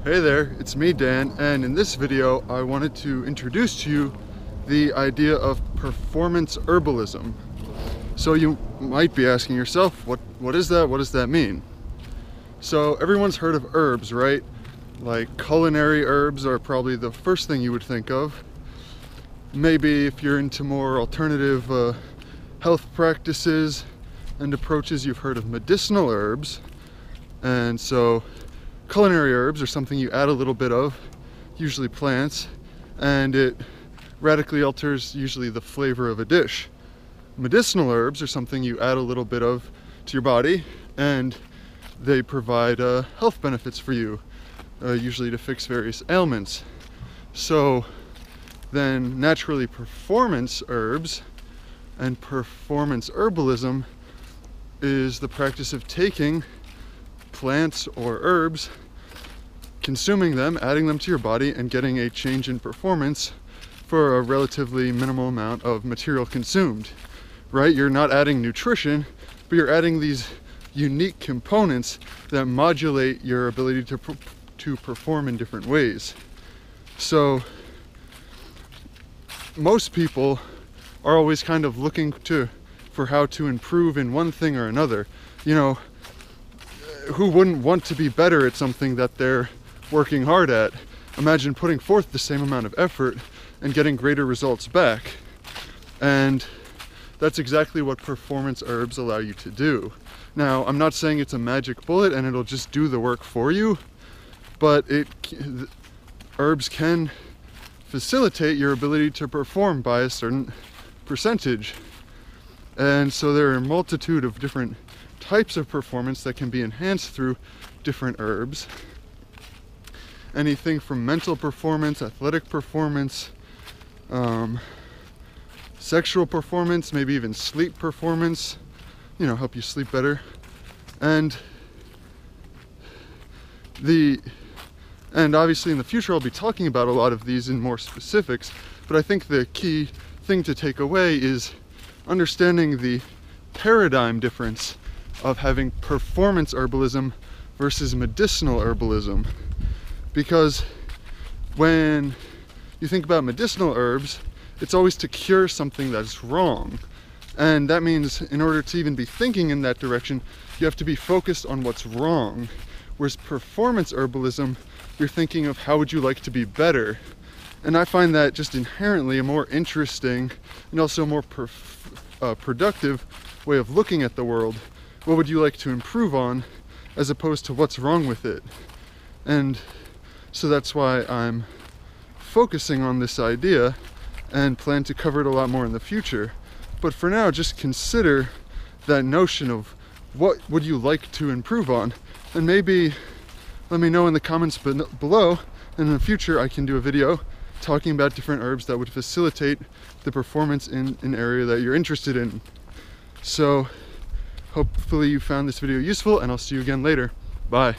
Hey there, it's me Dan, and in this video I wanted to introduce to you the idea of performance herbalism. So you might be asking yourself, what is that? What does that mean? So everyone's heard of herbs, right? Like culinary herbs are probably the first thing you would think of. Maybe if you're into more alternative health practices and approaches, you've heard of medicinal herbs. And so culinary herbs are something you add a little bit of, usually plants, and it radically alters usually the flavor of a dish. Medicinal herbs are something you add a little bit of to your body, and they provide health benefits for you, usually to fix various ailments. So then naturally performance herbs and performance herbalism is the practice of taking plants or herbs, consuming them, adding them to your body, and getting a change in performance for a relatively minimal amount of material consumed, right? You're not adding nutrition, but you're adding these unique components that modulate your ability to perform in different ways. So most people are always kind of looking for how to improve in one thing or another. You know, who wouldn't want to be better at something that they're working hard at? Imagine putting forth the same amount of effort and getting greater results back. And that's exactly what performance herbs allow you to do. Now, I'm not saying it's a magic bullet and it'll just do the work for you, but herbs can facilitate your ability to perform by a certain percentage. And so there are a multitude of different types of performance that can be enhanced through different herbs. Anything from mental performance, athletic performance, sexual performance, maybe even sleep performance, you know, help you sleep better. And obviously in the future I'll be talking about a lot of these in more specifics, but I think the key thing to take away is understanding the paradigm difference of having performance herbalism versus medicinal herbalism. Because when you think about medicinal herbs, it's always to cure something that's wrong. And that means in order to even be thinking in that direction, you have to be focused on what's wrong. Whereas performance herbalism, you're thinking of how would you like to be better. And I find that just inherently a more interesting and also more productive way of looking at the world. What would you like to improve on, as opposed to what's wrong with it? And so that's why I'm focusing on this idea and plan to cover it a lot more in the future. But for now, just consider that notion of what would you like to improve on, and maybe let me know in the comments below, and in the future I can do a video talking about different herbs that would facilitate the performance in an area that you're interested in. So hopefully you found this video useful, and I'll see you again later. Bye.